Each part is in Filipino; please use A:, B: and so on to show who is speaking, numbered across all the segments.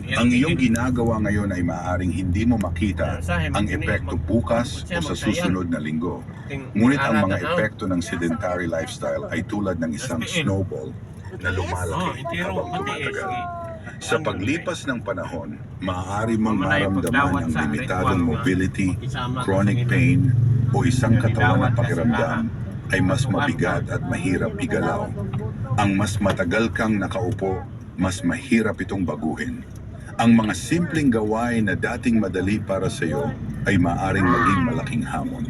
A: Ang iyong ginagawa ngayon ay maaaring hindi mo makita ang epekto bukas o sa susunod na linggo. Ngunit ang mga epekto ng sedentary lifestyle ay tulad ng isang snowball na lumalaki habang tumatagal. Sa paglipas ng panahon, maaari mong maramdaman ang limitadong mobility, chronic pain, o isang katawan na pakiramdam ay mas mabigat at mahirap igalaw. Ang mas matagal kang nakaupo, mas mahirap itong baguhin. Ang mga simpleng gawain na dating madali para sa iyo ay maaring maging malaking hamon.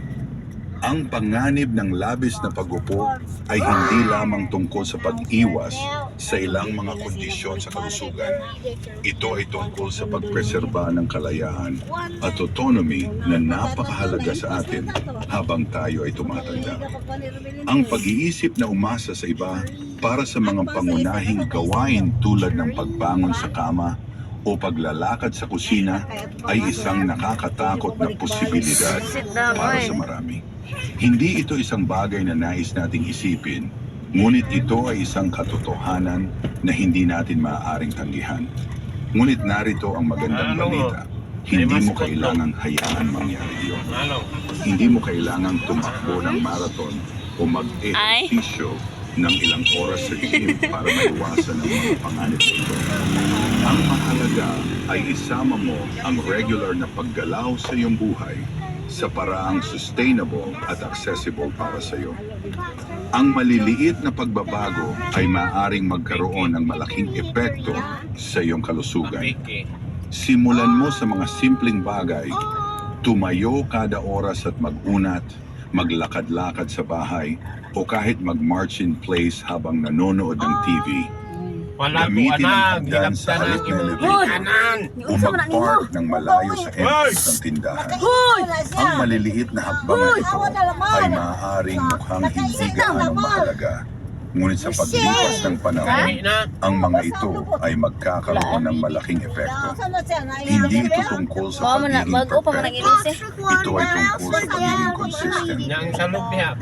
A: Ang panganib ng labis na pag-upo ay hindi lamang tungkol sa pag-iwas sa ilang mga kondisyon sa kalusugan. Ito ay tungkol sa pagpreserba ng kalayaan at autonomy na napakahalaga sa atin habang tayo ay tumatanda. Ang pag-iisip na umasa sa iba para sa mga pangunahing gawain tulad ng pagbangon sa kama o paglalakad sa kusina ay isang nakakatakot na posibilidad para sa marami. Hindi ito isang bagay na nais nating isipin, ngunit ito ay isang katotohanan na hindi natin maaaring tanggihan. Ngunit narito ang magandang balita. Hindi mo kailangang hayaan mangyari yun. Hindi mo kailangang tumakbo ng marathon o mag-ehersisyo ng ilang oras sa gym para maiwasan ang mga panganib ito. Ang mahalaga ay isama mo ang regular na paggalaw sa iyong buhay sa paraang sustainable at accessible para sa iyo. Ang maliliit na pagbabago ay maaaring magkaroon ng malaking epekto sa iyong kalusugan. Simulan mo sa mga simpleng bagay, tumayo kada oras at mag-unat, maglakad-lakad sa bahay, o kahit mag-march in place habang nanonood ng TV. Gamitin ang hagdan sa halip na elevator o mag-park ng malayo sa entrance ng tindahan. Ang maliliit na hakbang na ito ay maaaring mukhang hindi gaano mahalaga. Ngunit sa paglipas ng panahon, ang mga ito ay magkakaroon ng malaking epekto. Hindi ito tungkol sa pagiging perfecto. Ito ay tungkol sa pagiging consistent.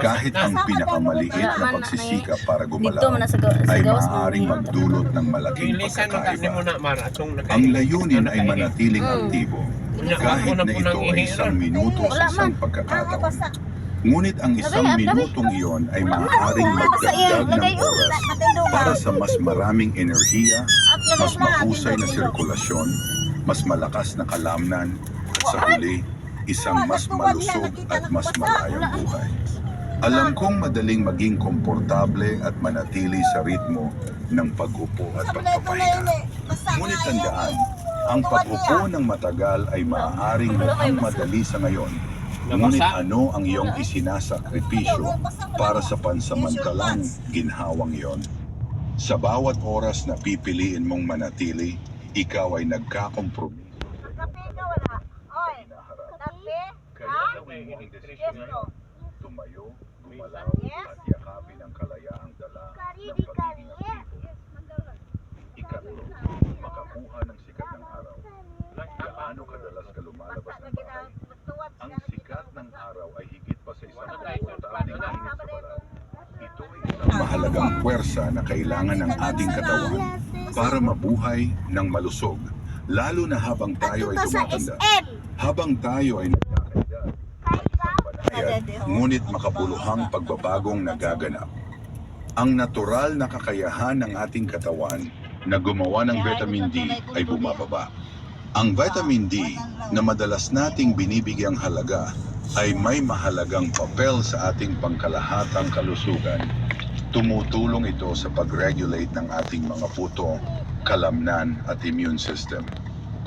A: Kahit ang pinakamaliit na pagsisikap para gumalaw ay maaaring magdulot ng malaking pagkakaiba. Ang layunin ay manatiling aktibo, kahit na ito ay isang minuto sa isang pagkakataon. Ngunit ang isang minutong iyon ay maaaring magdagdag ng oras para sa mas maraming enerhiya, mas mahusay na sirkulasyon, mas malakas na kalamnan, at sa huli, isang mas malusog at mas malayang buhay. Alam kong madaling maging komportable at manatili sa ritmo ng pag-upo at pagpapahinga. Ngunit tandaan, ang pag-upo ng matagal ay maaaring mukhang madali sa ngayon. Ngunit ano ang iyong isinasakripisyo para sa pansamantalang ginhawang iyon? Sa bawat oras na pipiliin mong manatili, ikaw ay nagkakompromiso. Kaya gawin mo ang desisyon na tumayo, gumalaw, at yakapin ang kalayaang dala ng pagiging aktibo. Ikatlo, makakuha ng sikat ng araw. Gaano kadalas ka lumalabas ng bahay? Ang sikat ng araw ay higit pa sa isang importanteng init sa balat. Ito ay isang mahalagang puwersa na kailangan ng ating katawan para mabuhay ng malusog, lalo na habang tayo ay tumatanda. Habang tayo ay nagkakaedad, banayad, ngunit makabuluhang pagbabagong nagaganap. Ang natural na kakayahan ng ating katawan na gumawa ng vitamin D ay bumababa. Ang vitamin D na madalas nating binibigyang halaga ay may mahalagang papel sa ating pangkalahatang kalusugan. Tumutulong ito sa pag-regulate ng ating mga puto, kalamnan at immune system.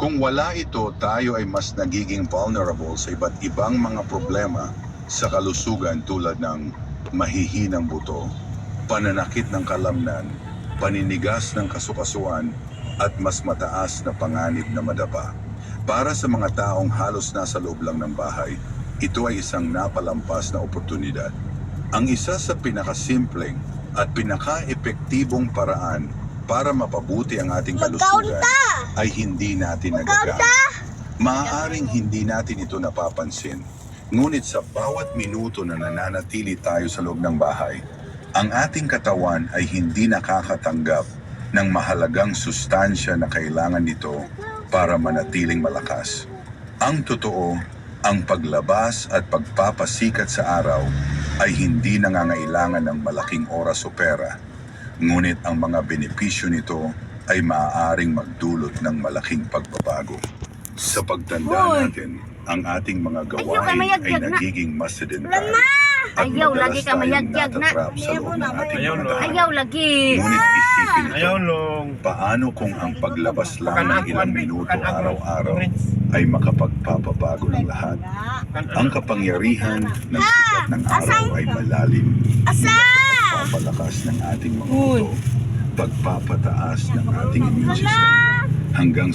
A: Kung wala ito, tayo ay mas nagiging vulnerable sa iba't ibang mga problema sa kalusugan tulad ng mahihinang buto, pananakit ng kalamnan, paninigas ng kasukasuan, at mas mataas na panganib na madapa. Para sa mga taong halos nasa loob lang ng bahay, ito ay isang napalampas na oportunidad. Ang isa sa pinakasimpleng at pinaka-epektibong paraan para mapabuti ang ating kalusugan ay hindi natin nagagamit. Maaaring hindi natin ito napapansin, ngunit sa bawat minuto na nananatili tayo sa loob ng bahay, ang ating katawan ay hindi nakakatanggap ng mahalagang sustansya na kailangan nito para manatiling malakas. Ang totoo, ang paglabas at pagpapasikat sa araw ay hindi nangangailangan ng malaking oras o pera, ngunit ang mga benepisyo nito ay maaaring magdulot ng malaking pagbabago. Sa pagtanda natin, ang ating mga gawain ay nagiging mas sedentary.
B: Ayaw lagi ka mayagyag na. Ayaw lagi.
A: Ngunit isipin ito, paano kung ang paglabas lang ng ilang minuto araw-araw ay makapagpapabago ng lahat? Ang kapangyarihan ng sikat ng araw ay malalim. Pagpapalakas ng ating mga buto, pagpapataas ng ating immune system, hanggang